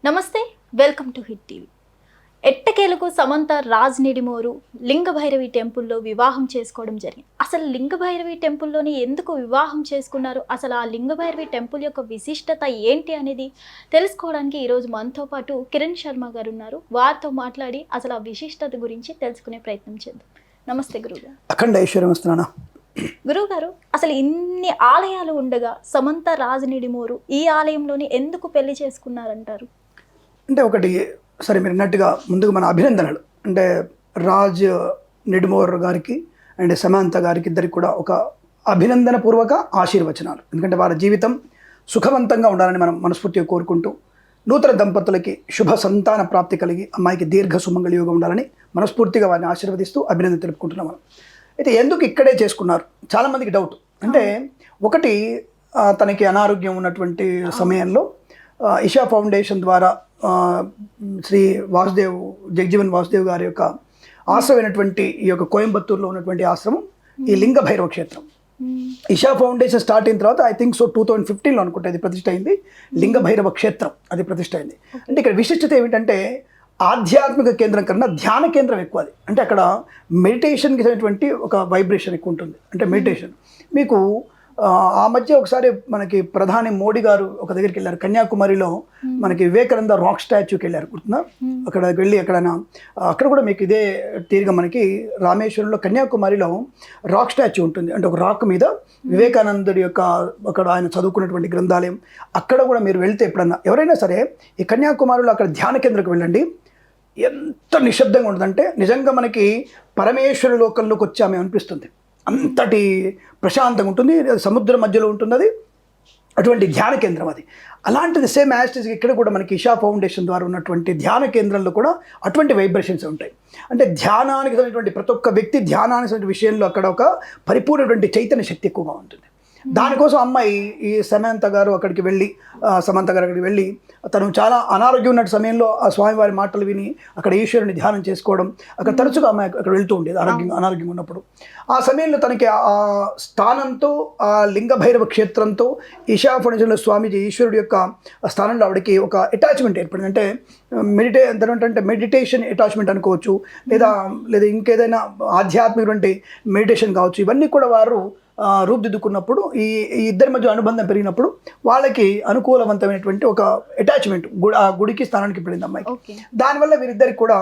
నమస్తే, welcome to hit TV. ఎట్టకేలకు సమంత రాజ్ నిడిమోరు లింగభైరవి టెంపుల్లో వివాహం చేసుకోవడం జరిగింది. అసలు లింగభైరవి టెంపుల్లోని ఎందుకు వివాహం చేసుకున్నారు, అసలు ఆ లింగభైరవి టెంపుల్ యొక్క విశిష్టత ఏంటి అనేది తెలుసుకోవడానికి ఈరోజు మనతో పాటు కిరణ్ శర్మ గారు ఉన్నారు. వారితో మాట్లాడి అసలు ఆ విశిష్టత గురించి తెలుసుకునే ప్రయత్నం చేద్దాం. నమస్తే గురువుగారు. అఖండ ఐశ్వర్యం వస్తున్నానా గురువుగారు, అసలు ఇన్ని ఆలయాలు ఉండగా సమంత రాజ్ నిడిమోరు ఈ ఆలయంలోని ఎందుకు పెళ్లి చేసుకున్నారంటారు? అంటే ఒకటి సరే మీరు అన్నట్టుగా ముందుగా మన అభినందనలు. అంటే రాజ్ నిడిమోర్ గారికి అండ్ సమంత గారికి ఇద్దరికి కూడా ఒక అభినందన పూర్వక ఆశీర్వచనాలు. ఎందుకంటే వారి జీవితం సుఖవంతంగా ఉండాలని మనం మనస్ఫూర్తిగా కోరుకుంటూ నూతన దంపతులకి శుభ సంతాన ప్రాప్తి కలిగి అమ్మాయికి దీర్ఘ సుమంగళ యోగం ఉండాలని మనస్ఫూర్తిగా వారిని ఆశీర్వదిస్తూ అభినందన తెలుపుకుంటున్నాం మనం. అయితే ఎందుకు ఇక్కడే చేసుకున్నారు చాలామందికి డౌట్. అంటే ఒకటి తనకి అనారోగ్యం ఉన్నటువంటి సమయంలో ఇషా ఫౌండేషన్ ద్వారా శ్రీ వాసుదేవ్ జగజీవన్ వాసుదేవ్ గారి యొక్క ఆశ్రమైనటువంటి ఈ యొక్క కోయంబత్తూరులో ఉన్నటువంటి ఆశ్రమం ఈ లింగ భైరవ క్షేత్రం. ఇషా ఫౌండేషన్ స్టార్ట్ అయిన తర్వాత ఐ థింక్ సో 2015లో అనుకుంటే అది ప్రతిష్ట అయింది. లింగ భైరవ క్షేత్రం అది ప్రతిష్ట అయింది. అంటే ఇక్కడ విశిష్టత ఏమిటంటే ఆధ్యాత్మిక కేంద్రం కన్నా ధ్యాన కేంద్రం ఎక్కువ. అది అంటే అక్కడ మెడిటేషన్కి అయినటువంటి ఒక వైబ్రేషన్ ఎక్కువ ఉంటుంది. అంటే మెడిటేషన్ మీకు ఆ మధ్య ఒకసారి మనకి ప్రధాని మోడీ గారు ఒక దగ్గరికి వెళ్ళారు కన్యాకుమారిలో, మనకి వివేకానంద రాక్ స్టాచ్యూకి వెళ్ళారు గుర్తుందా? అక్కడ వెళ్ళి అక్కడ కూడా మీకు ఇదే తీరుగా మనకి రామేశ్వరంలో కన్యాకుమారిలో రాక్ స్టాచ్యూ ఉంటుంది. అంటే ఒక రాక్ మీద వివేకానందుడి యొక్క అక్కడ ఆయన చదువుకున్నటువంటి గ్రంథాలయం. అక్కడ కూడా మీరు వెళ్తే ఎప్పుడన్నా ఎవరైనా సరే ఈ కన్యాకుమారిలో అక్కడ ధ్యాన కేంద్రంకి వెళ్ళండి. ఎంత నిశ్శబ్దంగా ఉంటుందంటే నిజంగా మనకి పరమేశ్వర లోకంలోకి వచ్చామే అనిపిస్తుంది. అంతటి ప్రశాంతంగా ఉంటుంది. సముద్రం మధ్యలో ఉంటుంది అది. అటువంటి ధ్యాన కేంద్రం అది. అలాంటిది సేమ్ యాస్టిస్ ఇక్కడ కూడా మనకి ఇషా ఫౌండేషన్ ద్వారా ఉన్నటువంటి ధ్యాన కేంద్రంలో కూడా అటువంటి వైబ్రేషన్స్ ఉంటాయి. అంటే ధ్యానానికి సంబంధించినటువంటి ప్రతి ఒక్క వ్యక్తి ధ్యానానికి సంబంధించిన విషయంలో అక్కడ ఒక పరిపూర్ణటువంటి చైతన్య శక్తి ఎక్కువగా ఉంటుంది. దానికోసం అమ్మాయి ఈ సమంత గారు అక్కడికి వెళ్ళి తను చాలా అనారోగ్యం ఉన్న సమయంలో ఆ స్వామివారి మాటలు విని అక్కడ ఈశ్వరుని ధ్యానం చేసుకోవడం, అక్కడ తరచుగా అమ్మాయి అక్కడ వెళ్తూ ఉండేది అనారోగ్యం ఉన్నప్పుడు. ఆ సమయంలో తనకి ఆ స్థానంతో ఆ లింగ భైరవ క్షేత్రంతో ఈశా ఫౌండేషన్లో స్వామీజీ ఈశ్వరుడు యొక్క స్థానంలో ఆవిడకి ఒక అటాచ్మెంట్ ఏర్పడింది. అంటే మెడిటేషన్ అటాచ్మెంట్ అనుకోవచ్చు, లేదా ఇంకేదైనా ఆధ్యాత్మికటువంటి మెడిటేషన్ కావచ్చు. ఇవన్నీ కూడా వారు రూపుదిద్దుకున్నప్పుడు ఈ ఇద్దరి మధ్య అనుబంధం పెరిగినప్పుడు వాళ్ళకి అనుకూలవంతమైనటువంటి ఒక అటాచ్మెంట్ ఆ గుడికి స్థానానికి పడింది అమ్మాయికి. దానివల్ల వీరిద్దరికి కూడా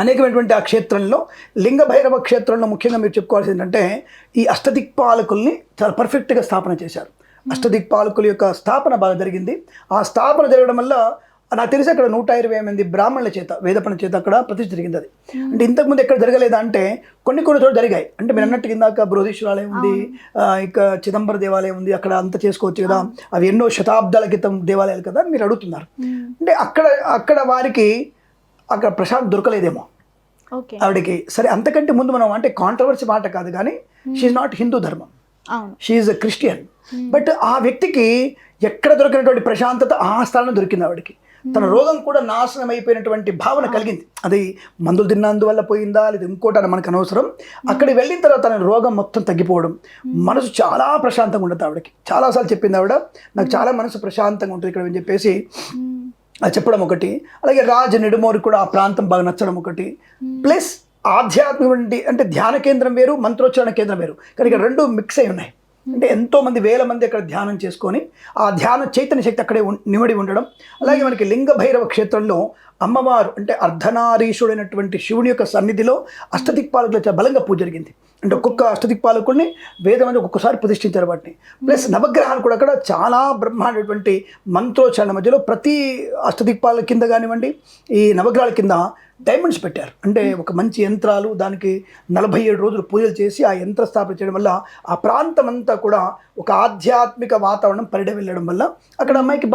అనేకమైనటువంటి ఆ క్షేత్రంలో లింగ భైరవ క్షేత్రంలో ముఖ్యంగా మీరు చెప్పుకోవాల్సింది ఏంటంటే ఈ అష్టదిక్పాలకుల్ని చాలా పర్ఫెక్ట్గా స్థాపన చేశారు. అష్టదిక్పాలకుల యొక్క స్థాపన బాగా జరిగింది. ఆ స్థాపన జరగడం వల్ల నాకు తెలిసి అక్కడ 120 మంది బ్రాహ్మణుల చేత వేదపణ చేత అక్కడ ప్రతిష్ఠ జరిగింది. అది అంటే ఇంతకుముందు ఎక్కడ జరగలేదా అంటే కొన్ని చోట్ల జరిగాయి. అంటే మీరు అన్నట్టు కిందాక బృహదీశ్వరాలయం ఉంది, ఇక చిదంబర దేవాలయం ఉంది, అక్కడ అంతా చేసుకోవచ్చు కదా. అవి ఎన్నో శతాబ్దాల క్రితం దేవాలయాలు కదా మీరు అడుగుతున్నారు. అంటే అక్కడ వారికి అక్కడ ప్రశాంత్ దొరకలేదేమో ఆవిడకి. సరే అంతకంటే ముందు మనం అంటే కాంట్రవర్సీ మాట కాదు కానీ షీఈ్ నాట్ హిందూ ధర్మం, షీఈ్ అ క్రిస్టియన్. బట్ ఆ వ్యక్తికి ఎక్కడ దొరికినటువంటి ప్రశాంతత ఆ స్థలంలో దొరికింది ఆవిడకి. తన రోగం కూడా నాశనం అయిపోయినటువంటి భావన కలిగింది. అది మందులు తిన్నందువల్ల పోయిందా లేదా ఇంకోటి అని మనకు అనవసరం. అక్కడికి వెళ్ళిన తర్వాత తన రోగం మొత్తం తగ్గిపోవడం, మనసు చాలా ప్రశాంతంగా ఉంటుంది ఆవిడకి. చాలాసార్లు చెప్పింది ఆవిడ, నాకు చాలా మనసు ప్రశాంతంగా ఉంటుంది ఇక్కడ అని చెప్పేసి అది చెప్పడం ఒకటి. అలాగే రాజ్ నిడుమోరు కూడా ఆ ప్రాంతం బాగా నచ్చడం ఒకటి. ప్లస్ ఆధ్యాత్మిక అంటే ధ్యాన కేంద్రం వేరు, మంత్రోచ్చారణ కేంద్రం వేరు, కానీ ఇక్కడ రెండు మిక్స్ అయి ఉన్నాయి. అంటే ఎంతోమంది వేల మంది అక్కడ ధ్యానం చేసుకొని ఆ ధ్యాన చైతన్య శక్తి అక్కడే నిమిడి ఉండడం. అలాగే మనకి లింగ భైరవ క్షేత్రంలో అమ్మవారు అంటే అర్ధనారీశుడైనటువంటి శివుని యొక్క సన్నిధిలో అష్టదిక్పాలకులు చాలా బలంగా పూజ జరిగింది. అంటే ఒక్కొక్క అష్టదిక్పాలకుల్ని వేదమంది ఒక్కొక్కసారి ప్రతిష్ఠించారు వాటిని. ప్లస్ నవగ్రహాలు కూడా అక్కడ చాలా బ్రహ్మాండటువంటి మంత్రోచ్చారణ మధ్యలో ప్రతి అష్టదిక్పాల కింద కానివ్వండి ఈ నవగ్రహాల కింద డైమండ్స్ పెట్టారు. అంటే ఒక మంచి యంత్రాలు, దానికి 47 రోజులు పూజలు చేసి ఆ యంత్ర స్థాపన చేయడం వల్ల ఆ ప్రాంతం అంతా కూడా ఒక ఆధ్యాత్మిక వాతావరణం వెళ్ళడం వల్ల అక్కడ అమ్మాయికి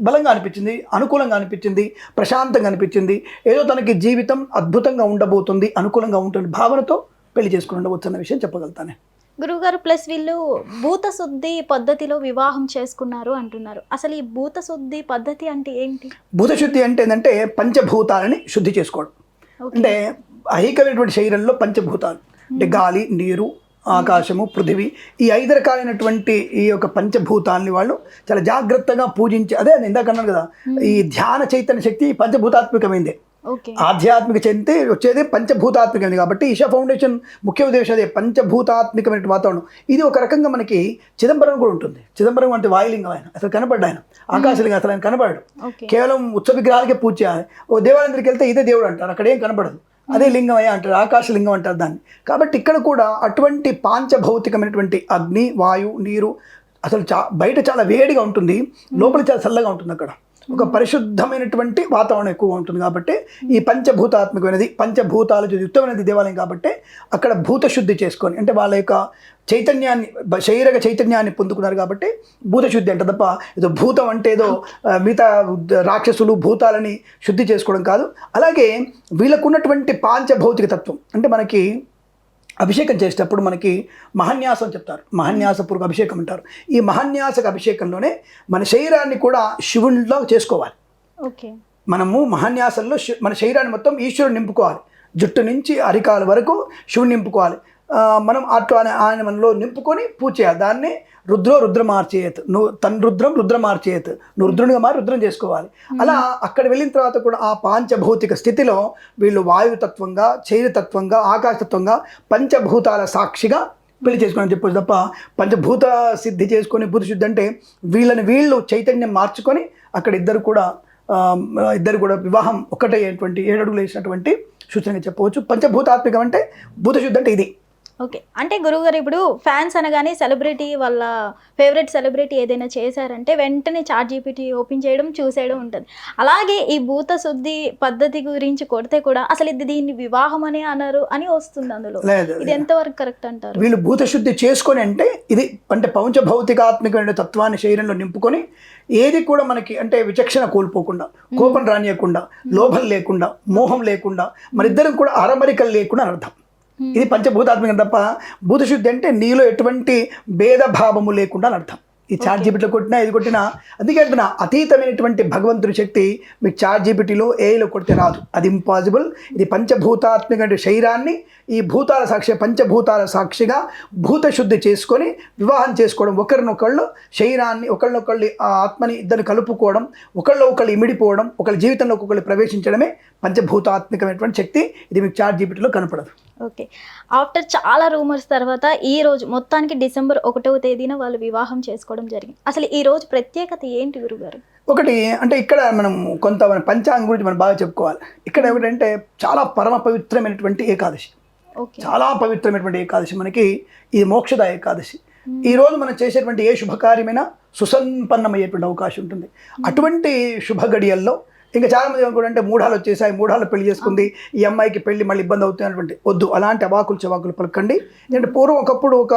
బలంగా అనిపించింది, అనుకూలంగా అనిపించింది, ప్రశాంతంగా అనిపించింది. ఏదో తనకి జీవితం అద్భుతంగా ఉండబోతుంది, అనుకూలంగా ఉంటుంది భావనతో పెళ్లి చేసుకుని ఉండవచ్చు అన్న విషయం చెప్పగలుగుతానే. గురువుగారు, ప్లస్ వీళ్ళు భూత శుద్ధి పద్ధతిలో వివాహం చేసుకున్నారు అంటున్నారు. అసలు ఈ భూత శుద్ధి పద్ధతి అంటే ఏంటి? భూత శుద్ధి అంటే ఏంటంటే పంచభూతాలని శుద్ధి చేసుకోవడం. అంటే ఐహికమైనటువంటి శరీరంలో పంచభూతాలు అంటే గాలి, నీరు, ఆకాశము, పృథివీ, ఈ 5 రకాలైనటువంటి ఈ యొక్క పంచభూతాలని వాళ్ళు చాలా జాగ్రత్తగా పూజించి, అదే నేను ఇందాక అన్నాను కదా, ఈ ధ్యాన చైతన్య శక్తి పంచభూతాత్మకమైందే. ఓకే. ఆధ్యాత్మిక చెందితే వచ్చేది పంచభూతాత్మికమైంది. కాబట్టి ఈషా ఫౌండేషన్ ముఖ్య ఉద్దేశం అదే, పంచభూతాత్మికమైన వాతావరణం. ఇది ఒక రకంగా మనకి చిదంబరం కూడా ఉంటుంది. చిదంబరం అంటే వాయులింగం, ఆయన అసలు కనపడ్డా, ఆయన ఆకాశలింగం, అసలు ఆయన కనపడాడు. కేవలం ఉత్సవ విగ్రహాలకే పూజ చేయాలి. ఓ దేవాలయం దగ్గరికి వెళ్తే ఇదే దేవుడు అంటారు, అక్కడ ఏం కనపడదు, అదే లింగం అయ్యా అంటారు, ఆకాశలింగం అంటారు దాన్ని. కాబట్టి ఇక్కడ కూడా అటువంటి పాంచభౌతికమైనటువంటి అగ్ని, వాయు, నీరు, అసలు బయట చాలా వేడిగా ఉంటుంది, లోపల చాలా చల్లగా ఉంటుంది. అక్కడ ఒక పరిశుద్ధమైనటువంటి వాతావరణం ఎక్కువ ఉంటుంది. కాబట్టి ఈ పంచభూతాత్మకమైనది, పంచభూతాలు యుక్తమైనది దేవాలయం. కాబట్టి అక్కడ భూతశుద్ధి చేసుకొని, అంటే వాళ్ళ యొక్క చైతన్యాన్ని, శరీరక చైతన్యాన్ని పొందుకున్నారు. కాబట్టి భూతశుద్ధి అంటే తప్ప ఏదో భూతం అంటే ఏదో మిగతా రాక్షసులు భూతాలని శుద్ధి చేసుకోవడం కాదు. అలాగే వీళ్ళకున్నటువంటి పాంచభౌతిక తత్వం అంటే మనకి అభిషేకం చేసేటప్పుడు మనకి మహాన్యాసం చెప్తారు, మహాన్యాసపూర్వక అభిషేకం అంటారు. ఈ మహాన్యాసక అభిషేకంలోనే మన శరీరాన్ని కూడా శివునిలో చేసుకోవాలి. ఓకే. మనము మహాన్యాసంలో మన శరీరాన్ని మొత్తం ఈశ్వరుని నింపుకోవాలి, జుట్టు నుంచి అరికాల వరకు శివుని నింపుకోవాలి. మనం అట్లా ఆయన మనలో నింపుకొని పూజ చేయాలి. దాన్ని రుద్రమార్చేయత్, నువ్వు తన రుద్రమార్చేయత్, నువ్వు రుద్రునిగా మారి రుద్రం చేసుకోవాలి. అలా అక్కడ వెళ్ళిన తర్వాత కూడా ఆ పాంచభౌతిక స్థితిలో వీళ్ళు వాయుతత్వంగా, చైతత్వంగా, ఆకాశతత్వంగా, పంచభూతాల సాక్షిగా పెళ్లి చేసుకోవాలని చెప్పొచ్చు తప్ప పంచభూత సిద్ధి చేసుకొని భూత శుద్ధి అంటే వీళ్ళు చైతన్యం మార్చుకొని అక్కడ ఇద్దరు కూడా వివాహం ఒకటయ్యేటువంటి 7 అడుగులు వేసినటువంటి సూచనగా చెప్పవచ్చు. పంచభూతాత్మికం అంటే భూత శుద్ధి అంటే ఇది. ఓకే. అంటే గురువుగారు ఇప్పుడు ఫ్యాన్స్ అనగానే సెలబ్రిటీ వాళ్ళ ఫేవరెట్ సెలబ్రిటీ ఏదైనా చేశారంటే వెంటనే ChatGPT ఓపెన్ చేయడం, చూసేయడం ఉంటుంది. అలాగే ఈ భూత శుద్ధి పద్ధతి గురించి కొడితే కూడా అసలు ఇది దీన్ని వివాహం అని అన్నారు అని వస్తుంది అందులో. ఇది ఎంతవరకు కరెక్ట్ అంటారు? వీళ్ళు భూత శుద్ధి చేసుకొని అంటే ఇది అంటే పంచభౌతికాత్మికమైన తత్వాన్ని శరీరంలో నింపుకొని ఏది కూడా మనకి అంటే విచక్షణ కోల్పోకుండా, కోపం రానియకుండా, లోభం లేకుండా, మోహం లేకుండా, మరిద్దరం కూడా అరమరికలు లేకుండా అని అర్థం. ఇది పంచభూతాత్మికం తప్ప భూతశుద్ధి అంటే నీలో ఎటువంటి భేదభావము లేకుండా అని అర్థం. ఈ ChatGPTలో కొట్టినా ఇది కొట్టినా, అందుకే అంటున్నా అతీతమైనటువంటి భగవంతుడి శక్తి మీకు ChatGPTలో ఏఐలో కొడితే రాదు, అది ఇంపాసిబుల్. ఇది పంచభూతాత్మిక శరీరాన్ని ఈ భూతాల సాక్షి, పంచభూతాల సాక్షిగా భూతశుద్ధి చేసుకొని వివాహం చేసుకోవడం, ఒకరినొకళ్ళు శరీరాన్ని ఒకళ్ళనొకళ్ళు ఆ ఆత్మని ఇద్దరిని కలుపుకోవడం, ఒకళ్ళు ఇమిడిపోవడం, ఒకళ్ళ జీవితంలో ఒకళ్ళు ప్రవేశించడమే పంచభూతాత్మికమైనటువంటి శక్తి. ఇది మీకు ChatGPTలో కనపడదు. ఓకే. ఆఫ్టర్ చాలా రూమర్స్ తర్వాత ఈ రోజు మొత్తానికి డిసెంబర్ 1వ తేదీన వాళ్ళు వివాహం చేసుకోవడం జరిగింది. అసలు ఈ రోజు ప్రత్యేకత ఏంటి గురుగారు? ఒకటి అంటే ఇక్కడ మనం కొంత మన పంచాంగం గురించి మనం బాగా చెప్పుకోవాలి. ఇక్కడ ఏమిటంటే చాలా పరమ పవిత్రమైనటువంటి ఏకాదశి, చాలా పవిత్రమైనటువంటి ఏకాదశి మనకి ఇది మోక్షద ఏకాదశి. ఈ రోజు మనం చేసేటువంటి ఏ శుభకార్యమైనా సుసంపన్నమయ్యేటువంటి అవకాశం ఉంటుంది. అటువంటి శుభ గడియల్లో ఇంకా చాలామంది ఏమనుకుంటే మూఢాలు వచ్చేసాయి, మూఢాలు పెళ్లి చేసుకుంది, ఈ అమ్మాయికి పెళ్లి మళ్ళీ ఇబ్బంది అవుతుంది అన్నటువంటి వద్దు, అలాంటి అవాకులు చెవాకులు పలకండి. ఎందుకంటే పూర్వం ఒకప్పుడు ఒక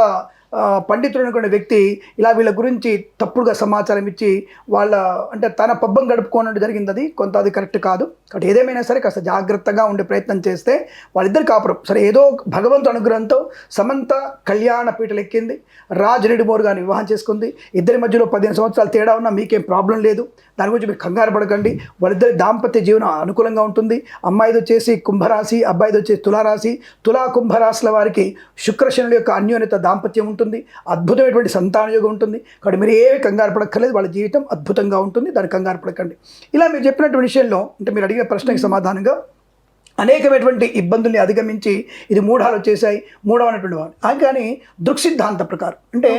పండితుడు అనుకునే వ్యక్తి ఇలా వీళ్ళ గురించి తప్పుడుగా సమాచారం ఇచ్చి వాళ్ళ అంటే తన పబ్బం గడుపుకోవడం జరిగింది. అది కొంత అది కరెక్ట్ కాదు. కాబట్టి ఏదేమైనా సరే కాస్త జాగ్రత్తగా ఉండే ప్రయత్నం చేస్తే వాళ్ళిద్దరు కాపురం సరే ఏదో భగవంతు అనుగ్రహంతో సమంత కళ్యాణ పీటలు ఎక్కింది, రాజ్ రెడ్డిమోర్ గారిని వివాహం చేసుకుంది. ఇద్దరి మధ్యలో 15 సంవత్సరాలు తేడా ఉన్నా మీకేం ప్రాబ్లం లేదు, దాని గురించి మీరు కంగారు పడకండి. వాళ్ళిద్దరి దాంపత్య జీవనం అనుకూలంగా ఉంటుంది. అమ్మాయిది వచ్చేసి కుంభరాశి, అబ్బాయిది వచ్చేసి తులారాశి. తులా కుంభరాశుల వారికి శుక్రశనుల యొక్క అన్యోన్యత దాంపత్యం ఉంటుంది, అద్భుతమైనటువంటి సంతానయోగం ఉంటుంది. కాబట్టి మీరు ఏమి కంగారు పడక్కర్లేదు, వాళ్ళ జీవితం అద్భుతంగా ఉంటుంది, దానికి కంగారు పడకండి. ఇలా మీరు చెప్పినటువంటి విషయంలో అంటే మీరు అడిగిన ప్రశ్నకి సమాధానంగా అనేకమైనటువంటి ఇబ్బందుల్ని అధిగమించి ఇది మూఢాలు వచ్చేసాయి, మూఢమైనటువంటి వాడు. కానీ దృక్సిద్ధాంత ప్రకారం అంటే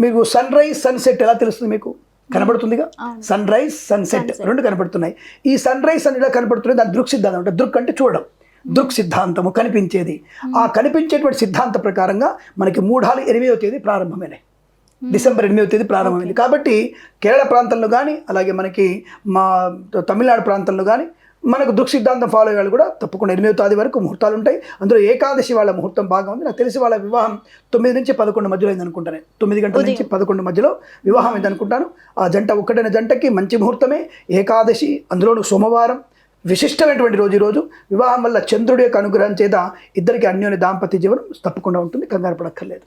మీకు సన్ రైజ్ సన్సెట్ ఎలా తెలుస్తుంది? మీకు కనబడుతుందిగా, సన్ రైజ్ సన్సెట్ రెండు కనబడుతున్నాయి. ఈ సన్ రైజ్ సన్ ఇలా కనబడుతున్నాయి, దాని దృక్సిద్ధాంతం అంటే దృక్ అంటే చూడడం, దృక్ సిద్ధాంతము కనిపించేది. ఆ కనిపించేటువంటి సిద్ధాంత ప్రకారంగా మనకి మూఢాలు 8వ తేదీ ప్రారంభమైనాయి, డిసెంబర్ 8వ తేదీ ప్రారంభమైంది. కాబట్టి కేరళ ప్రాంతంలో కానీ అలాగే మనకి మా తమిళనాడు ప్రాంతంలో కానీ మనకు దృక్ సిద్ధాంతం ఫాలో అయ్యే వాళ్ళు కూడా తప్పకుండా 8వ తేదీ వరకు ముహూర్తాలు ఉంటాయి. అందులో ఏకాదశి వాళ్ళ ముహూర్తం బాగా ఉంది. నాకు తెలిసి వాళ్ళ వివాహం 9 నుంచి 11 మధ్యలో అయింది అనుకుంటాను. 9 గంటల నుంచి 11 మధ్యలో వివాహం అయింది అనుకుంటాను. ఆ జంట ఒక్కటైన జంటకి మంచి ముహూర్తమే ఏకాదశి, అందులోనూ సోమవారం విశిష్టమైనటువంటి రోజు. వివాహం వల్ల చంద్రుడి యొక్క అనుగ్రహం చేత ఇద్దరికి అన్యోన్య దాంపత్య జీవనం తప్పకుండా ఉంటుంది, కంగారు పడక్కర్లేదు.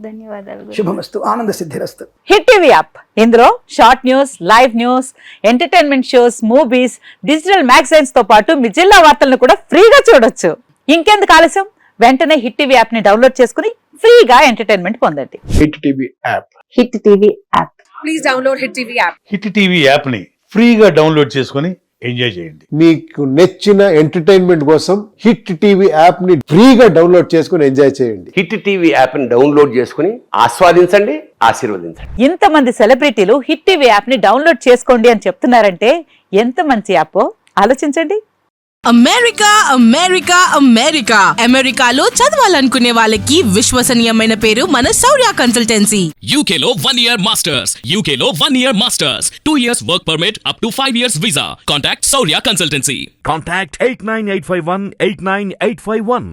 ధన్యవాదాలు. శుభమస్తు, ఆనంద సిద్ధిరస్తు. హిట్ టీవీ యాప్, ఇందులో short news, live news, entertainment shows, movies, digital magazines తో పాటు మీ జిల్లా వార్తలను కూడా ఫ్రీగా చూడొచ్చు. ఇంకెందుకు ఆలస్యం, వెంటనే హిట్ టీవీ యాప్ ని డౌన్లోడ్ చేసుకుని ఫ్రీగా ఎంటర్టైన్మెంట్ పొందండి. Hit TV app. Hit TV app. Please download Hit TV app. Hit TV యాప్ని ఫ్రీగా డౌన్లోడ్ చేసుకొని ఎంజాయ్ చేయండి. మీకు నచ్చిన ఎంటర్టైన్మెంట్ కోసం హిట్ టీవీ యాప్ ని ఫ్రీగా డౌన్లోడ్ చేసుకుని ఎంజాయ్ చేయండి. హిట్ టీవీ యాప్ని డౌన్లోడ్ చేసుకుని ఆస్వాదించండి, ఆశీర్వదించండి. ఇంతమంది సెలబ్రిటీలు హిట్ టీవీ యాప్ ని డౌన్లోడ్ చేసుకోండి అని చెప్తున్నారంటే ఎంత మంచి యాప్ ఆలోచించండి. అమెరికా అమెరికా అమెరికా అమెరికాలో చదవాలనుకునే వాళ్ళకి విశ్వసనీయమైన పేరు మన శౌర్య కన్సల్టెన్సీ. UK లో 1 year masters. UK లో 1 year masters. 2 years work permit up to 5 years visa. Contact Saurya Consultancy. Contact 89851 89851.